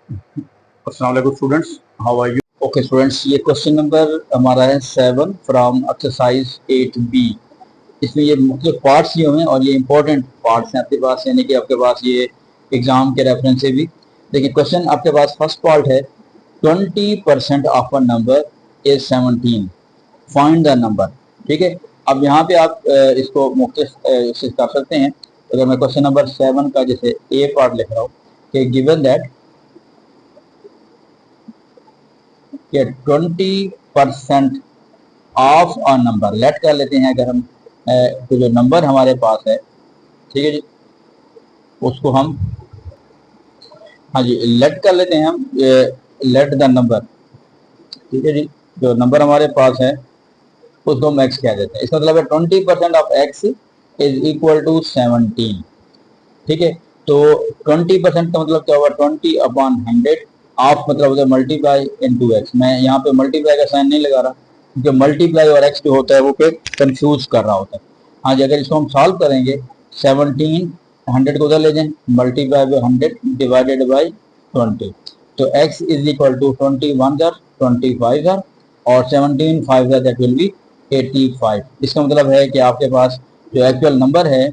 अस्सलाम वालेकुम students, how are you? Okay students, ये क्वेश्चन नंबर हमारा है 7 फ्रॉम एक्सरसाइज 8B। इसमें ये मुख्तलिफ पार्ट्स दिए हुए हैं और ये इंपॉर्टेंट पार्ट्स हैं आपके पास, यानी कि आपके पास ये एग्जाम के रेफरेंस से भी। देखिए क्वेश्चन आपके पास फर्स्ट पार्ट है 20% of a number is 17, find the number. ठीक है, अब यहाँ पे आप इसको मुख्तलिफ इससे कर सकते हैं। अगर मैं क्वेश्चन नंबर 7 का जैसे ए पार्ट लिख रहा हूँ कि given that 20% of a number, let कर लेते हैं। अगर हम तो जो नंबर हमारे पास है, ठीक है जी, उसको हम, हाँ जी, लेट कर लेते हैं हम, लेट द नंबर। ठीक है जी, जो नंबर हमारे पास है उसको हम एक्स कह देते हैं। इसका मतलब है 20% of x is equal to 17। ठीक है, तो 20% का मतलब क्या होगा, 20 अपॉन 100, ऑफ मतलब होता है मल्टीप्लाई इनटू एक्स। मैं यहाँ पे मल्टीप्लाई का साइन नहीं लगा रहा क्योंकि मल्टीप्लाई और एक्स जो होता है वो पे कंफ्यूज कर रहा होता है। हाँ जी, अगर इसको हम सॉल्व करेंगे, 17 100 को उधर ले जाएं, मल्टीप्लाई बाई 100 डिवाइडेड बाई 20, तो x इज इक्वल टू 21 जार 25 जार और 17 5 जार, दैट विल बी 85। इसका मतलब है कि आपके पास जो एक्चुअल नंबर है,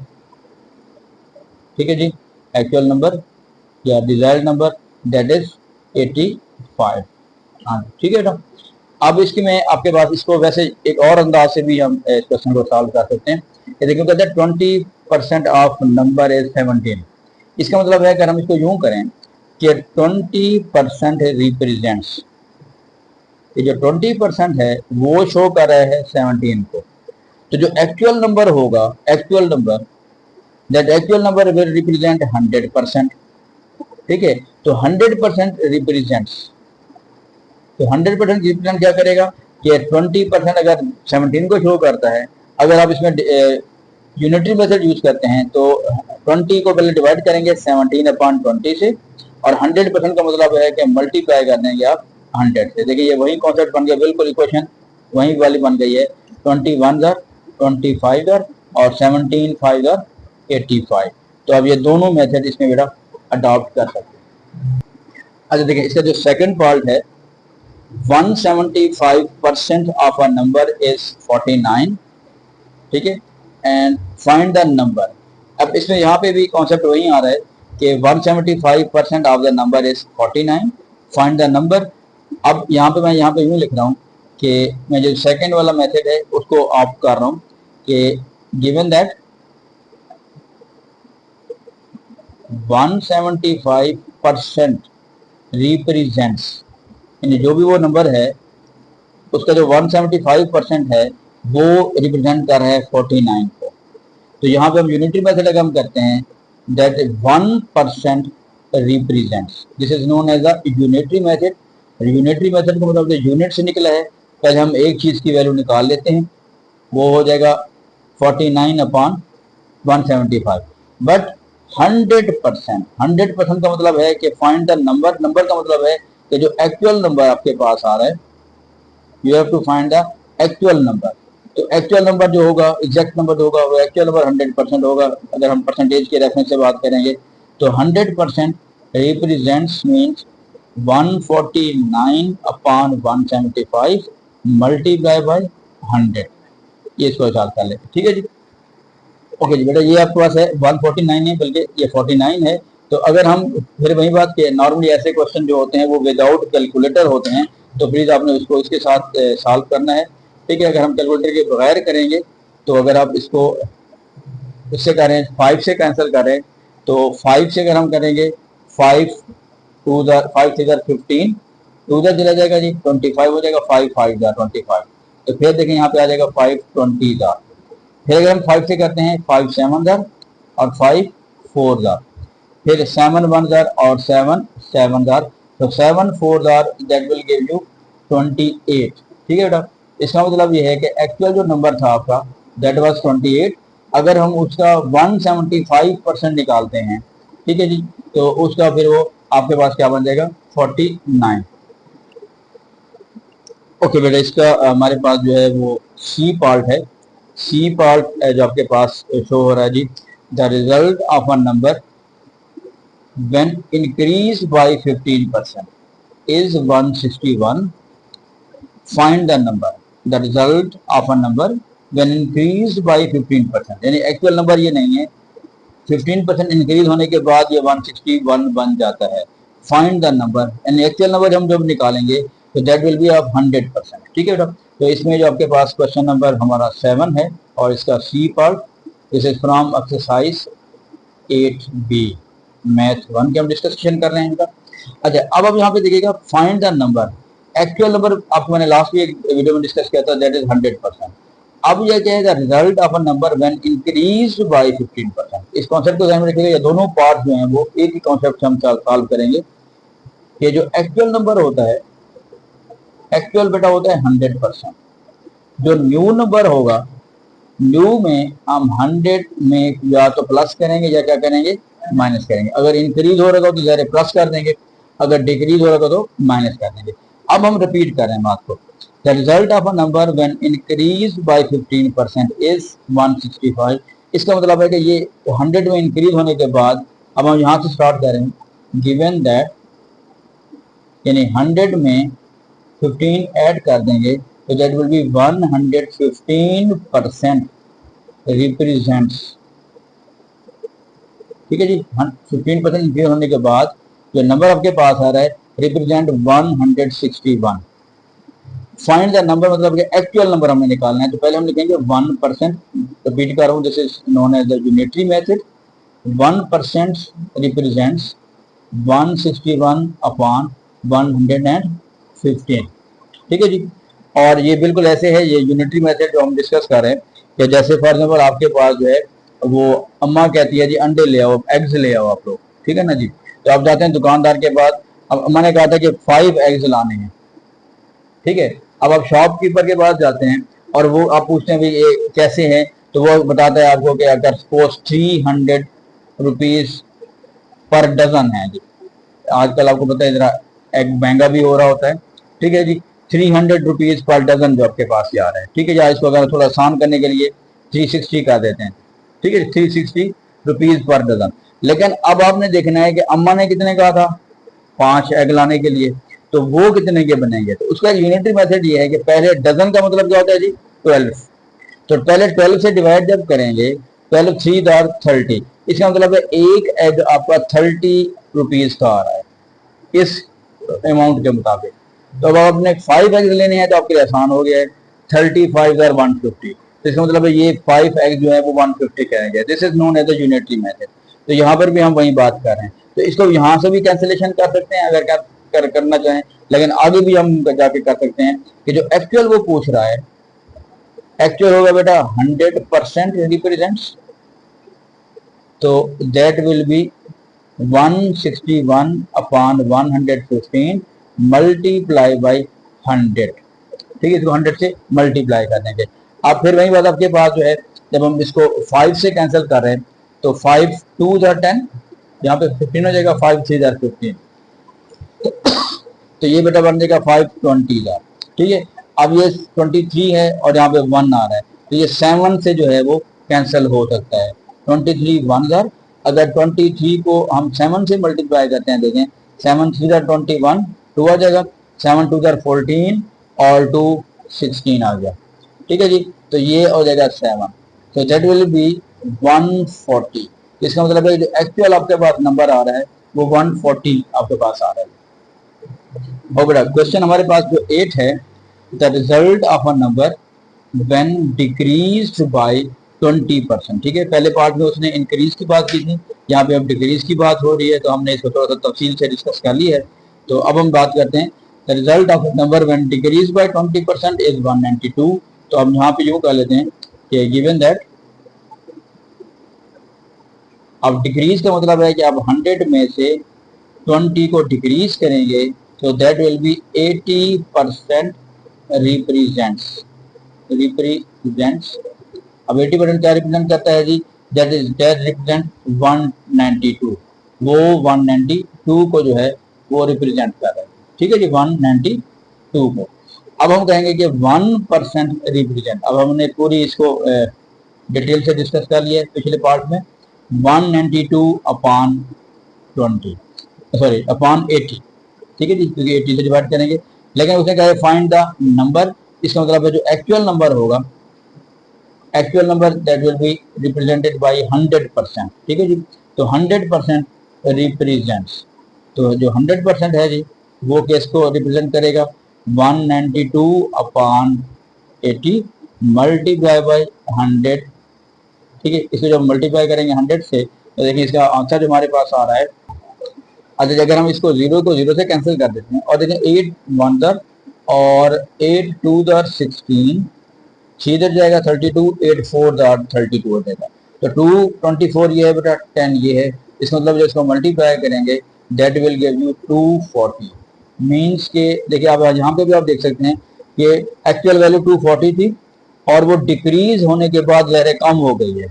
ठीक है जी, एक्चुअल नंबर या डिजायर्ड नंबर दैट इज 85। हाँ ठीक है ना। अब इसकी मैं आपके पास इसको वैसे एक और अंदाज से भी हम इस क्वेश्चन को सॉल्व कर सकते हैं। ये देखिए कहते हैं 20% ऑफ नंबर इज 17। इसका मतलब है अगर हम इसको यूं करें कि 20% रिप्रेजेंट्स, ये जो 20% है वो शो कर रहा है 17 को, तो जो एक्चुअल नंबर होगा, actual number, that actual number will represent 100%। ठीक है, तो 100% रिप्रेजेंट्स, तो 100% रिप्रेजेंट क्या करेगा कि 20% अगर 17 को शो करता है, अगर आप इसमें यूनिटरी मेथड यूज करते हैं तो 20 को पहले डिवाइड करेंगे 17 अपॉन 20 से, और 100% का मतलब है कि मल्टीप्लाई कर देंगे आप 100 से। देखिए ये वही कॉन्सेप्ट बन गया, बिल्कुल इक्वेशन वही वाली बन गई है। 21 जार 25 जार और 17 5 जार 85। तो अब ये दोनों मेथड इसमें बेटा अडॉप्ट कर सकते हैं। अच्छा देखिए, इसका जो सेकंड पार्ट है 175% ऑफ अ नंबर इज 49। ठीक है, एंड फाइंड द नंबर। अब इसमें यहाँ पे भी कॉन्सेप्ट वही आ रहा है कि 175% of the number is 49, find the number. अब यहाँ पे मैं यहाँ पे यूँ लिख रहा हूँ कि मैं जो सेकंड वाला मेथड है उसको ऑप्ट कर रहा हूँ कि गिवन दैट 175% रिप्रेजेंट्स, यानी जो भी वो नंबर है उसका जो 175% है वो रिप्रेजेंट कर रहा है 49 को। तो यहाँ पे हम यूनिटरी मेथड अगर हम करते हैं, that 1% represents, this is known as a unitary method. Unitary method का मतलब यूनिट से निकला है, पहले हम एक चीज की वैल्यू निकाल लेते हैं, वो हो जाएगा 49 अपॉन 175। बट 100% का मतलब है कि फाइंड द नंबर। नंबर का मतलब है कि जो एक्चुअल नंबर आपके पास आ रहा है, you have to find the actual number. तो एक्चुअल नंबर जो होगा, एग्जैक्ट नंबर जो होगा, वो एक्चुअल नंबर 100% होगा। अगर हम परसेंटेज के रेफरेंस से बात करेंगे तो 100% represents means 149 upon 175 multiply by 100। ये इसको सॉल्व कर लेते, ठीक है जी। ओके जी बेटा, ये आपके पास है 149 है, बल्कि ये 49 है। तो अगर हम फिर वही बात कि नॉर्मली ऐसे क्वेश्चन जो होते हैं वो विदाउट कैलकुलेटर होते हैं, तो प्लीज आपने उसको इसके साथ सॉल्व करना है। ठीक है, अगर हम कैलकुलेटर के बगैर करेंगे तो अगर आप इसको इससे करें 5 से कैंसिल करें, तो 5 से अगर हम करेंगे 5 टू जार 5 से 15, टू उधर चला जाएगा जी, 25 हो जाएगा, 5 5 जार 25। तो फिर देखें यहाँ पे आ जाएगा 5 20 जार। फिर अगर हम 5 से करते हैं 5 7 जार और 5 4 जार, फिर 7 1 जार और 7 7 जार, तो 7 4 jar that will give you 28। ठीक है बेटा, इसका मतलब ये है कि एक्चुअल जो नंबर था आपका दैट वाज 28। अगर हम उसका 175% निकालते हैं, ठीक है जी, तो उसका फिर वो आपके पास क्या बन जाएगा, 49। ओके बेटा, इसका हमारे पास जो है वो सी पार्ट है। सी पार्ट जो आपके पास शो हो रहा है जी, the result of a number when increased by 15% is 161. Find the number, the result of a number when increased by 15%. यानी एक्चुअल नंबर ये नहीं है, 15% इंक्रीज होने के बाद ये 161 बन जाता है. फाइंड द नंबर, यानी एक्चुअल नंबर हम जब निकालेंगे तो दैट विल बी ऑफ 100%. ठीक है बेटा. तो इसमें जो आपके पास क्वेश्चन नंबर हमारा 7 है और इसका C part, this is from exercise 8B math 1 के हम डिस्कशन कर रहे हैं इनका. अच्छा, अब आप यहाँ पे देखिएगा find the number. Actual number आपको मैंने लास्ट वीक वीडियो में डिस्कस किया था, दैट इज 100%. अब यह कहेगा result of a number when increased by 15%. इस कॉन्सेप्ट को ध्यान में रखिएगा. ये दोनों पार्ट जो हैं वो एक ही कॉन्सेप्ट से हम सॉल्व करेंगे. ये जो एक्चुअल नंबर होता है, एक्चुअल बेटा होता है 100%. जो न्यू नंबर होगा, न्यू में हम 100 में या तो प्लस करेंगे या क्या करेंगे, माइनस करेंगे. अगर इंक्रीज हो रहा तो जरा प्लस कर देंगे, अगर डिक्रीज हो रहा तो माइनस कर देंगे. अब हम रिपीट कर रहे हैं बात को. The result of a number when increase by 15% is 165. इसका मतलब है कि ये 100 में इंक्रीज होने के बाद अब हम यहाँ से स्टार्ट करें. गिवन दैट, यानी 100 में 15 ऐड कर देंगे तो दैट विल बी 115% रिप्रेजेंट्स. ठीक है जी. 15% इंक्रीज होने के बाद जो नंबर आपके पास आ रहा है रिप्रेजेंट 161. फाइंड द नंबर, मतलब कि एक्चुअल नंबर हमें निकालना है. तो पहले हम लिखेंगे 1%. रिपीट कर रहा हूँ, this is known as the unitary method. 1% represents 161 upon 115. ठीक है जी. और ये बिल्कुल ऐसे है, ये यूनिटरी मेथड जो हम डिस्कस कर रहे हैं कि जैसे फॉर एग्जाम्पल आपके पास जो है वो अम्मा कहती है जी अंडे ले आओ, एग्स ले आओ आप लोग. ठीक है ना जी. तो आप जाते हैं दुकानदार के पास. अब अम्मा ने कहा था कि 5 एग्स लाने हैं. ठीक है. अब आप शॉपकीपर के पास जाते हैं और वो आप पूछते हैं भाई ये कैसे हैं, तो वो बताता है आपको कि अगर सपोज 300 रुपीज पर डजन है जी. आजकल आपको पता है जरा एग महंगा भी हो रहा होता है. ठीक है जी. 300 रुपीज पर डजन जो आपके पास आ रहा है. ठीक है जी. इसको अगर थोड़ा आसान करने के लिए 360 कर देते हैं. ठीक है, 360 रुपीज पर डजन. लेकिन अब आपने देखना है कि अम्मा ने कितने कहा था, 5 एग लाने के लिए, तो वो कितने के बनेंगे. तो उसका यूनिटरी मेथड ये है कि पहले डजन का मतलब क्या होता है जी, 12. तो पहले 12 से डिवाइड जब करेंगे, 12 3 आर 30. इसका मतलब है एक एग आपका 30 रुपीज का आ रहा है इस अमाउंट के मुताबिक. तो अब आपने 5 एग्स लेने हैं तो आपके लिए आसान हो गया है. 35 आर 150. तो इसका मतलब है ये 5 एग्स जो है वो 150 करेंगे. This is known as the unitary method. तो यहाँ पर भी हम वही बात कर रहे हैं. तो इसको यहाँ से भी कैंसिलेशन कर सकते हैं अगर करना चाहें, लेकिन आगे भी हम जाके कर सकते हैं कि जो एक्चुअल वो पूछ रहा है, एक्चुअल होगा बेटा 100% रिप्रेजेंट्स, तो that will be 161 upon 115 multiply by 100. ठीक है. इसको 100 से मल्टीप्लाई कर देंगे. अब फिर वही बात आपके पास जो है, जब हम इसको 5 से कैंसिल कर रहे हैं तो 5 2 10, यहाँ पे 15 हो जाएगा, 5 3 15. तो ये बेटा बन जाएगा 5 20. ठीक है. अब ये 23 है और यहाँ पे 1 आ रहा है, तो ये 7 से जो है वो कैंसिल हो सकता है. 23 1 अगर 23 को हम 7 से मल्टीप्लाई करते हैं, देखें 7 3 21, 2 आ जाएगा, 7 2 14 और 2 16 आ गया. ठीक है जी. तो ये हो जाएगा 7. तो दैट विल बी 140. इसका मतलब है जो एक्चुअल आपके पास नंबर आ रहा है वो 140 आपके पास आ रहा है. और बेटा क्वेश्चन हमारे पास जो 8 है, the result of a number when decreased bye 20%. ठीक है. पहले पार्ट में उसने इंक्रीज की बात की थी, यहाँ पे अब डिक्रीज की बात हो रही है, तो हमने इसको थोड़ा सा तफसील से डिस्कस कर ली है. तो अब हम बात करते हैं the result of a number when decrease by 20% is 192. तो हम यहाँ पे यूँ कर लेते हैं कि गिवन दैट, अब डिक्रीज का मतलब है कि आप 100 में से 20 को डिक्रीज करेंगे तो दैट विल बी 80% रिप्रेजेंट्स. अब 80% क्या रिप्रेजेंट करता है जी, दैट रिप्रेजेंट 192. वो 192 को जो है वो रिप्रेजेंट कर रहा है. ठीक है जी. 192 को अब हम कहेंगे कि 1% रिप्रेजेंट. अब हमने पूरी इसको डिटेल से डिस्कस कर लिया है पिछले पार्ट में. 192 अपॉन 20 सॉरी अपॉन 80, ठीक है जी, क्योंकि 80 से डिवाइड करेंगे। लेकिन उसने कहा फाइंड द नंबर, इसका मतलब है जो एक्चुअल नंबर होगा, actual number that will be represented by 100%, ठीक है जी। तो 100% रिप्रेजेंट्स, तो जो 100% है जी वो किसको रिप्रेजेंट करेगा, 192 अपॉन 80 मल्टीप्लाई बाय 100, ठीक है। इसको जब मल्टीप्लाई करेंगे 100 से तो देखिए इसका आंसर जो हमारे पास आ रहा है। अच्छा, अगर हम इसको जीरो को जीरो से कैंसिल कर देते हैं और देखें 8 वन दर और 8 टू दर 16, 6 इधर जाएगा 32, 8 फोर दर 32 हो जाएगा। तो 224 ये है बेटा, 10 ये है, इसका मतलब जो इसको मल्टीप्लाई करेंगे that will give you 240। Means के देखिए आप यहाँ पे भी आप देख सकते हैं कि एक्चुअल वैल्यू 240 थी और वो डिक्रीज होने के बाद ज़रा कम हो गई है,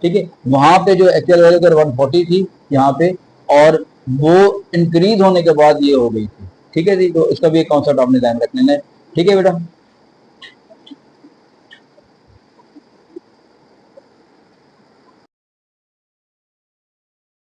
ठीक है। वहां पे जो एक्चुअल वैल्यू अगर 140 थी यहाँ पे, और वो इंक्रीज होने के बाद ये हो गई थी, ठीक है जी। तो इसका भी एक कॉन्सेप्ट आपने ध्यान रखना है, ठीक है बेटा।